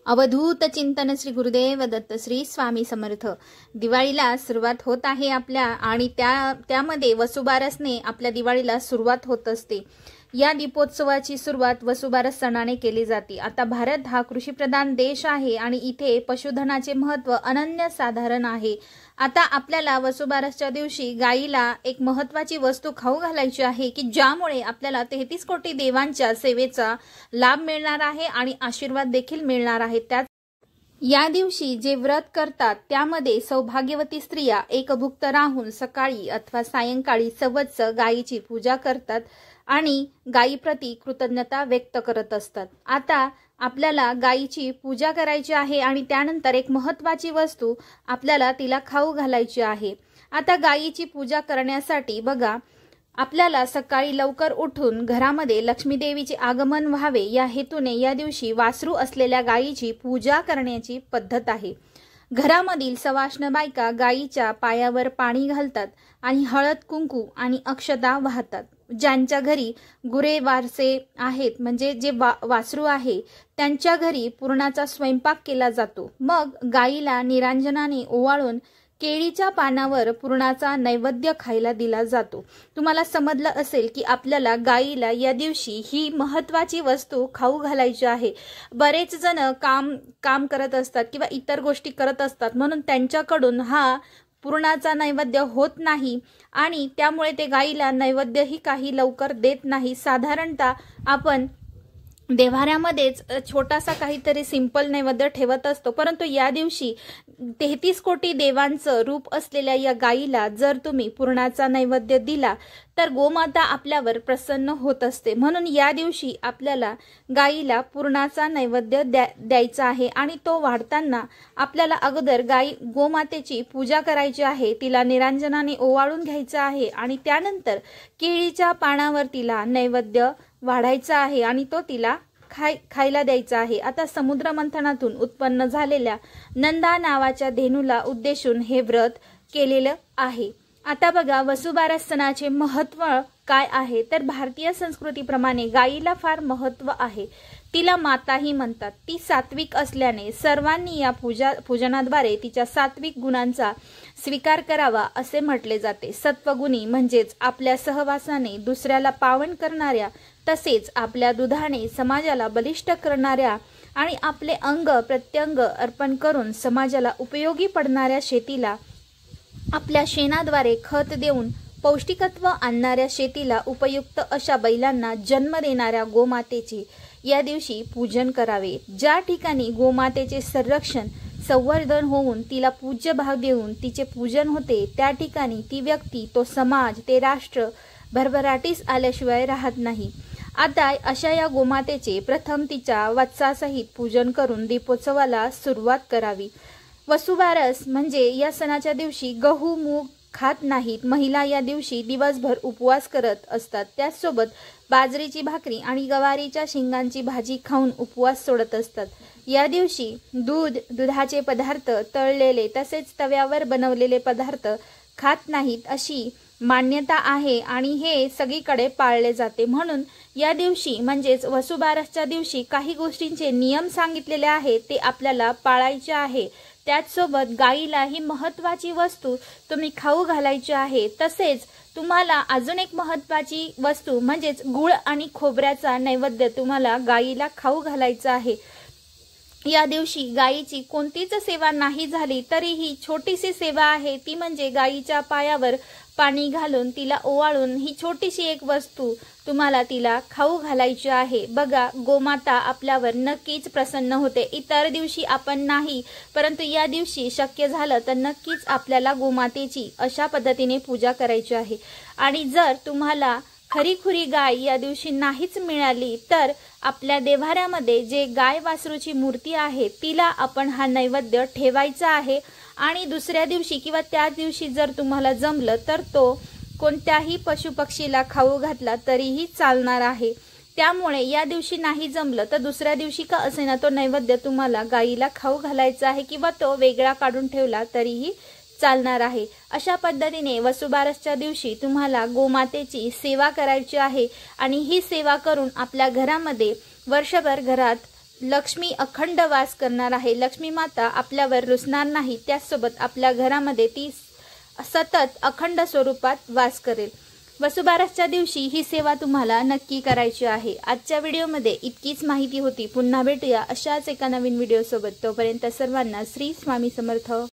अवधूत चिंतन श्री गुरुदेव दत्त श्री स्वामी समर्थ। दिवाळीला सुरुवात होत आहे आपल्या आणि त्यामध्ये वसुबारसने आपल्या दिवाळीला सुरुवात होत असते। या दीपोत्सवाची सुरुवात वसुबारस सणाने केली जाते। आता भारत हा कृषीप्रधान देश आहे आणि इथे पशुधनाचे महत्त्व अनन्यसाधारण आहे। आता आपल्याला वसुबारसच्या दिवशी गायीला एक महत्त्वाची वस्तू खाऊ घालायची आहे की ज्यामुळे आपल्याला 33 कोटी देवांच्या सेवेचा लाभ मिळणार आहे आणि आशीर्वाद देखील मिळणार आहे। त्याच या दिवशी जे व्रत करतात त्यामध्ये सौभाग्यवती स्त्रिया एकभुक्त राहून सकाळी अथवा सायंकाळी सवत्स गायीची पूजा करतात आणि गायीप्रती कृतज्ञता व्यक्त करत असतात। आता आपल्याला गायीची पूजा करायची आहे आणि त्यानंतर एक महत्त्वाची वस्तू आपल्याला तिला खाऊ घालायची आहे। आता गायीची पूजा करण्यासाठी बघा, आपल्याला सकाळी लवकर उठून घरामध्ये लक्ष्मी देवीचे आगमन व्हावे या हेतूने या दिवशी वासरू असलेल्या गायीची पूजा करण्याची पद्धत आहे। घरामधील सवाष्ण बायका गायीच्या पायावर पाणी घालतात आणि हळद कुंकू आणि अक्षता वाहतात। ज्यांच्या घरी गुरे वारसे आहेत म्हणजे जे वासरू आहे त्यांच्या घरी पुरणाचा स्वयंपाक केला जातो। मग गायीला निरांजनाने ओवाळून केळीच्या पानावर पुरणाचा नैवेद्य खायला दिला जातो। तुम्हाला समजलं असेल की आपल्याला गायीला या दिवशी ही महत्त्वाची वस्तू खाऊ घालायची आहे। बरेच जण काम करत असतात किंवा इतर गोष्टी करत असतात म्हणून त्यांच्याकडून हा पुरणाचा नैवेद्य होत नाही आणि त्यामुळे ते गायीला नैवेद्यही काही लवकर देत नाही। साधारणतः आपण देव्हाऱ्यामध्येच छोटासा काहीतरी सिंपल नैवेद्य ठेवत असतो, परंतु या दिवशी 33 कोटी देवांचं रूप असलेल्या या गायीला जर तुम्ही पुरणाचा नैवेद्य दिला तर गोमाता आपल्यावर प्रसन्न होत असते। म्हणून या दिवशी आपल्याला गायीला पुरणाचा नैवेद्य द्यायचा आहे आणि तो वाढताना आपल्याला अगोदर गोमातेची पूजा करायची आहे, तिला निरांजनाने ओवाळून घ्यायचं आहे आणि त्यानंतर केळीच्या पानावर तिला नैवेद्य वाढायचा आहे आणि तो तिला खायला द्यायचा आहे। आता समुद्र मंथनातून उत्पन्न झालेल्या नंदा नावाच्या धेनूला उद्देशून हे व्रत केलेलं आहे। आता बघा, वसुबारस सणाचे महत्त्व काय आहे तर भारतीय संस्कृतीप्रमाणे गायीला फार महत्त्व आहे। तिला माताही म्हणतात। ती सात्विक असल्याने सर्वांनी या पूजनाद्वारे तिच्या सात्विक गुणांचा स्वीकार करावा असे म्हटले जाते। सत्वगुणी म्हणजेच आपल्या सहवासाने दुसऱ्याला पावन करणाऱ्या, तसेच आपल्या दुधाने समाजाला बलिष्ठ करणाऱ्या आणि आपले अंग प्रत्यंग अर्पण करून समाजाला उपयोगी पडणाऱ्या, शेतीला आपल्या शेणाद्वारे खत देऊन पौष्टिकत्व आणणाऱ्या, शेतीला उपयुक्त अशा बैलांना जन्म देणाऱ्या गोमातेचे या दिवशी पूजन करावे। ज्या ठिकाणी गोमातेचे संरक्षण संवर्धन होऊन तिला पूज्य भाव देऊन तिचे पूजन होते त्या ठिकाणी ती व्यक्ती, तो समाज, ते राष्ट्र भरभराटीस आल्याशिवाय राहत नाही। आता अशा या गोमातेचे प्रथम तिच्या वत्सासहित पूजन करून दीपोत्सवाला सुरुवात करावी। वसुबारस म्हणजे या सणाच्या दिवशी गहू मूग खात नाहीत। महिला या दिवशी दिवसभर उपवास करत असतात। त्याचसोबत बाजरीची भाकरी आणि गवारीच्या शेंगांची भाजी खाऊन उपवास सोडत असतात। या दिवशी दुधाचे पदार्थ, तळलेले तसेच तव्यावर बनवलेले पदार्थ खात नाहीत अशी मान्यता आहे आणि हे सगळीकडे पाळले जाते। म्हणून या दिवशी म्हणजेच वसुबारसच्या दिवशी काही गोष्टींचे नियम सांगितलेले आहेत ते आपल्याला पाळायचे आहे। त्याचसोबत गायीला ही महत्त्वाची वस्तू तुम्ही खाऊ घालायची आहे। तसेच तुम्हाला अजून एक महत्त्वाची वस्तू म्हणजेच गुळ आणि खोबऱ्याचा नैवेद्य तुम्हाला गायीला खाऊ घालायचा आहे। या दिवशी गायीची कोणतीच सेवा नाही झाली तरीही छोटीशी सेवा आहे, ती म्हणजे गायीच्या पायावर पाणी घालून तिला ओवाळून ही छोटीशी एक वस्तू तुम्हाला तिला खाऊ घालायची आहे। बघा, गोमाता आपल्यावर नक्कीच प्रसन्न होते। इतर दिवशी आपण नाही, परंतु या दिवशी शक्य झालं तर नक्कीच आपल्याला गोमातेची अशा पद्धतीने पूजा करायची आहे। आणि जर तुम्हाला खरीखुरी गाय या दिवशी नाहीच मिळाली तर आपल्या देव्हाऱ्यामध्ये जे गाय वासरूची मूर्ती आहे तिला आपण हा नैवेद्य ठेवायचा आहे आणि दुसऱ्या दिवशी किंवा त्याच दिवशी जर तुम्हाला जमलं तर तो कोणत्याही पशुपक्षीला खाऊ घातला तरीही चालणार आहे। त्यामुळे या दिवशी नाही जमलं तर दुसऱ्या दिवशी का असेना तो नैवेद्य तुम्हाला गायीला खाऊ घालायचा आहे किंवा तो वेगळा काढून ठेवला तरीही चालणार आहे। अशा पद्धतीने वसुबारसच्या दिवशी तुम्हाला गोमातेची सेवा करायची आहे आणि ही सेवा करून आपल्या घरामध्ये वर्षभर घरात लक्ष्मी अखंड वास करणार आहे। लक्ष्मी माता आपल्यावर रुसणार नाही, त्याचसोबत आपल्या घरामध्ये ती सतत अखंड स्वरूपात वास करेल। वसुबारसच्या दिवशी ही सेवा तुम्हाला नक्की करायची आहे। आजच्या व्हिडिओमध्ये इतकीच माहिती होती। पुन्हा भेटूया अशाच एका नवीन व्हिडिओसोबत। तोपर्यंत सर्वांना श्री स्वामी समर्थ।